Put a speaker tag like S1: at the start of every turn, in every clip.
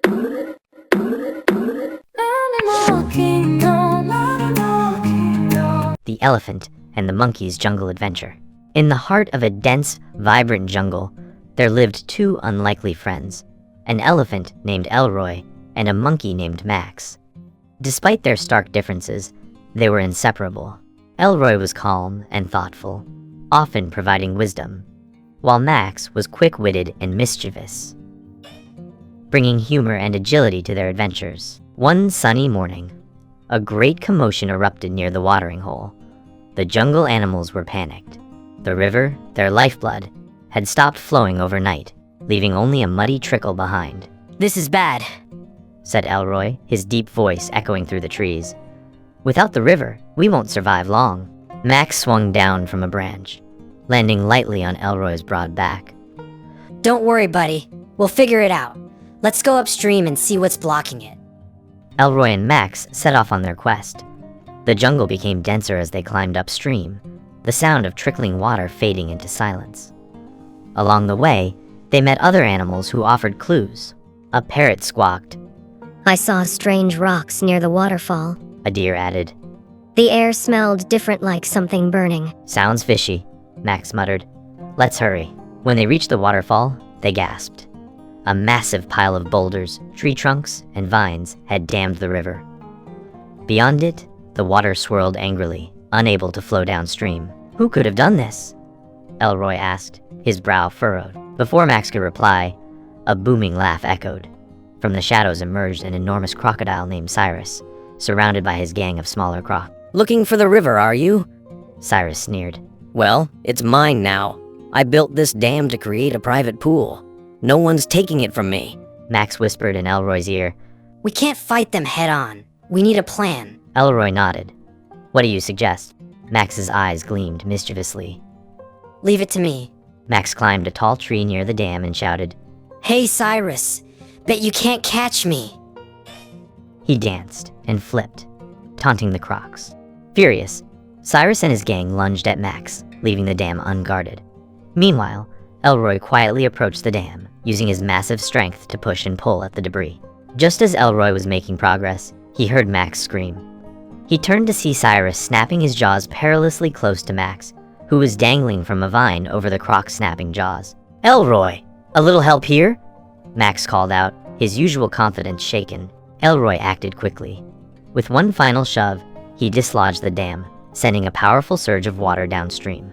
S1: Animal Kingdom, Animal Kingdom.
S2: The Elephant and the Monkey's Jungle Adventure. In the heart of a dense, vibrant jungle, there lived two unlikely friends, an elephant named Elroy and a monkey named Max. Despite their stark differences, they were inseparable. Elroy was calm and thoughtful, often providing wisdom, while Max was quick-witted and mischievous, bringing humor and agility to their adventures. One sunny morning, a great commotion erupted near the watering hole. The jungle animals were panicked. The river, their lifeblood, had stopped flowing overnight, leaving only a muddy trickle behind.
S3: "This is bad,"
S2: said Elroy, his deep voice echoing through the trees. "Without the river, we won't survive long." Max swung down from a branch, landing lightly on Elroy's broad back.
S3: "Don't worry, buddy. We'll figure it out. Let's go upstream and see what's blocking it."
S2: Elroy and Max set off on their quest. The jungle became denser as they climbed upstream, the sound of trickling water fading into silence. Along the way, they met other animals who offered clues. A parrot squawked.
S4: "I saw strange rocks near the waterfall.
S2: A deer added.
S4: The air smelled different, like something burning."
S2: "Sounds fishy," Max muttered. "Let's hurry." When they reached the waterfall, they gasped. A massive pile of boulders, tree trunks, and vines had dammed the river. Beyond it, the water swirled angrily, unable to flow downstream. "Who could have done this?" Elroy asked, his brow furrowed. Before Max could reply, a booming laugh echoed. From the shadows emerged an enormous crocodile named Cyrus, surrounded by his gang of smaller crocs.
S5: "Looking for the river, are you?"
S2: Cyrus sneered.
S5: "Well, it's mine now. I built this dam to create a private pool. No one's taking it from me."
S2: Max whispered in Elroy's ear.
S3: "We can't fight them head on. We need a plan."
S2: Elroy nodded. "What do you suggest?" Max's eyes gleamed mischievously.
S3: "Leave it to me."
S2: Max climbed a tall tree near the dam and shouted.
S3: "Hey, Cyrus. Bet you can't catch me."
S2: He danced and flipped, taunting the crocs. Furious, Cyrus and his gang lunged at Max, leaving the dam unguarded. Meanwhile, Elroy quietly approached the dam, using his massive strength to push and pull at the debris. Just as Elroy was making progress, he heard Max scream. He turned to see Cyrus snapping his jaws perilously close to Max, who was dangling from a vine over the croc's snapping jaws. "Elroy, a little help here?" Max called out, his usual confidence shaken. Elroy acted quickly. With one final shove, he dislodged the dam, sending a powerful surge of water downstream.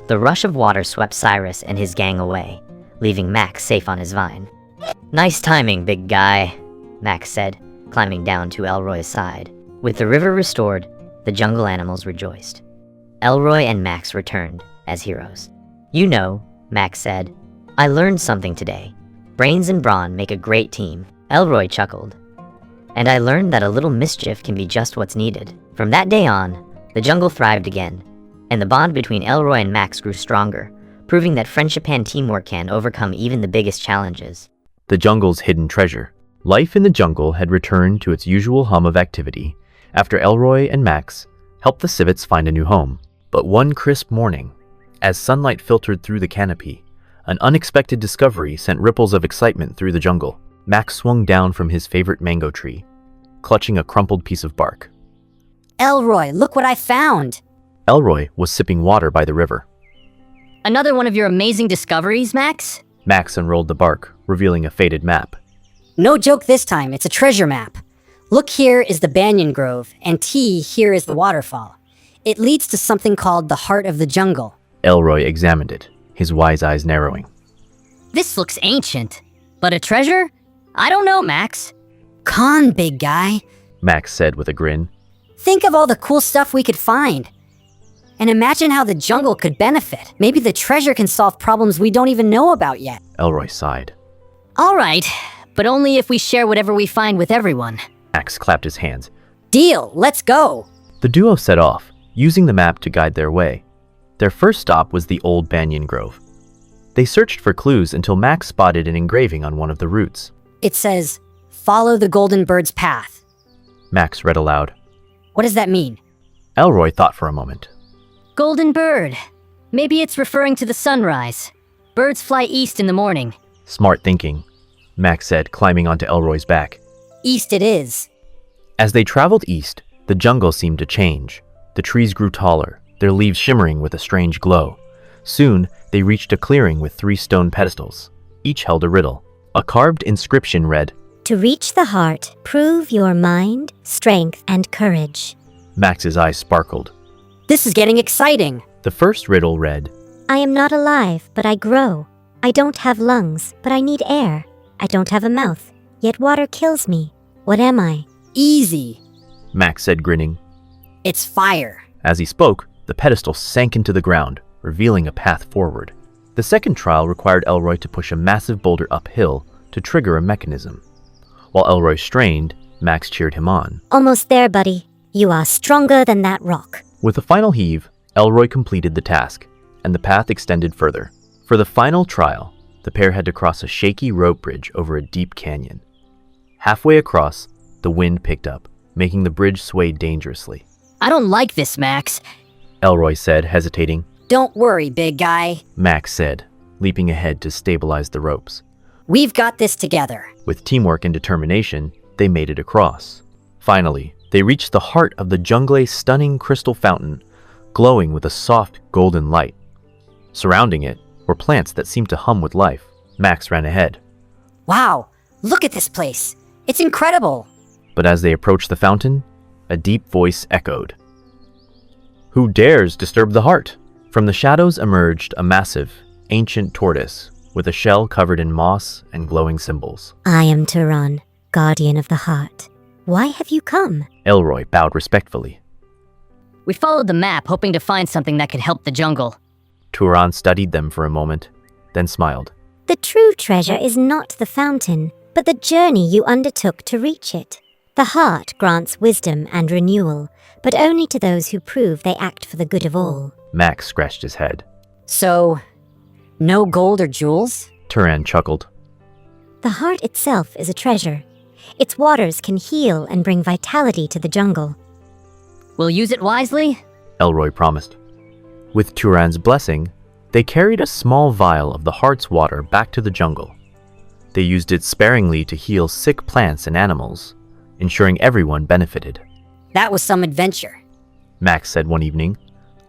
S2: The rush of water swept Cyrus and his gang away, leaving Max safe on his vine. "Nice timing, big guy," Max said, climbing down to Elroy's side. With the river restored, the jungle animals rejoiced. Elroy and Max returned as heroes. "You know," Max said, "I learned something today. Brains and brawn make a great team." Elroy chuckled. "And I learned that a little mischief can be just what's needed." From that day on, the jungle thrived again, and the bond between Elroy and Max grew stronger, proving that friendship and teamwork can overcome even the biggest challenges.
S6: The jungle's hidden treasure. Life in the jungle had returned to its usual hum of activity after Elroy and Max helped the civets find a new home. But one crisp morning, as sunlight filtered through the canopy, an unexpected discovery sent ripples of excitement through the jungle. Max swung down from his favorite mango tree, clutching a crumpled piece of bark.
S3: "Elroy, look what I found."
S6: Elroy was sipping water by the river.
S3: "Another one of your amazing discoveries, Max?"
S6: Max unrolled the bark, revealing a faded map.
S3: "No joke this time, it's a treasure map. Look, here is the banyan grove, and here is the waterfall. It leads to something called the Heart of the Jungle."
S6: Elroy examined it, his wise eyes narrowing.
S3: "This looks ancient, but a treasure? I don't know, Max." "Come on, big guy.
S6: Max said with a grin.
S3: Think of all the cool stuff we could find. And imagine how the jungle could benefit. Maybe the treasure can solve problems we don't even know about yet."
S6: Elroy sighed.
S3: "All right, but only if we share whatever we find with everyone."
S6: Max clapped his hands.
S3: "Deal, let's go."
S6: The duo set off, using the map to guide their way. Their first stop was the old banyan grove. They searched for clues until Max spotted an engraving on one of the roots.
S3: It says, "Follow the golden bird's path."
S6: Max read aloud.
S3: What does that mean?
S6: Elroy thought for a moment.
S3: Golden bird. Maybe it's referring to the sunrise. Birds fly east in the morning.
S6: Smart thinking. Max said, climbing onto Elroy's back.
S3: East it is.
S6: As they traveled east, the jungle seemed to change. The trees grew taller, their leaves shimmering with a strange glow. Soon, they reached a clearing with 3 stone pedestals. Each held a riddle. A carved inscription read,
S4: To reach the heart, prove your mind, strength, and courage.
S6: Max's eyes sparkled.
S3: This is getting exciting.
S6: The first riddle read,
S4: I am not alive, but I grow. I don't have lungs, but I need air. I don't have a mouth, yet water kills me. What am I?
S3: Easy.
S6: Max said, grinning.
S3: It's fire.
S6: As he spoke, the pedestal sank into the ground, revealing a path forward. The second trial required Elroy to push a massive boulder uphill to trigger a mechanism. While Elroy strained, Max cheered him on.
S4: Almost there, buddy. You are stronger than that rock.
S6: With a final heave, Elroy completed the task, and the path extended further. For the final trial, the pair had to cross a shaky rope bridge over a deep canyon. Halfway across, the wind picked up, making the bridge sway dangerously.
S3: I don't like this, Max.
S6: Elroy said, hesitating.
S3: Don't worry, big guy.
S6: Max said, leaping ahead to stabilize the ropes.
S3: We've got this together.
S6: With teamwork and determination, they made it across. Finally, they reached the heart of the jungle's stunning crystal fountain, glowing with a soft golden light. Surrounding it were plants that seemed to hum with life. Max ran ahead.
S3: Wow, look at this place. It's incredible.
S6: But as they approached the fountain, a deep voice echoed. Who dares disturb the heart? From the shadows emerged a massive, ancient tortoise with a shell covered in moss and glowing symbols.
S4: I am Turan, guardian of the heart. Why have you come?
S6: Elroy bowed respectfully.
S3: We followed the map, hoping to find something that could help the jungle.
S6: Turan studied them for a moment, then smiled.
S4: The true treasure is not the fountain, but the journey you undertook to reach it. The heart grants wisdom and renewal, but only to those who prove they act for the good of all.
S6: Max scratched his head.
S3: So, no gold or jewels?
S6: Turan chuckled.
S4: The heart itself is a treasure. Its waters can heal and bring vitality to the jungle.
S3: We'll use it wisely?
S6: Elroy promised. With Turan's blessing, they carried a small vial of the heart's water back to the jungle. They used it sparingly to heal sick plants and animals, ensuring everyone benefited.
S3: That was some adventure.
S6: Max said one evening,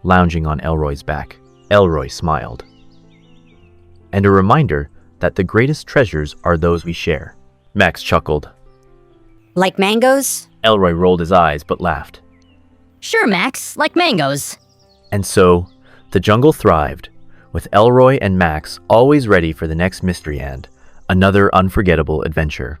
S6: lounging on Elroy's back. Elroy smiled. And a reminder that the greatest treasures are those we share. Max chuckled.
S3: Like mangoes?
S6: Elroy rolled his eyes but laughed.
S3: Sure, Max, like mangoes.
S6: And so, the jungle thrived, with Elroy and Max always ready for the next mystery and another unforgettable adventure.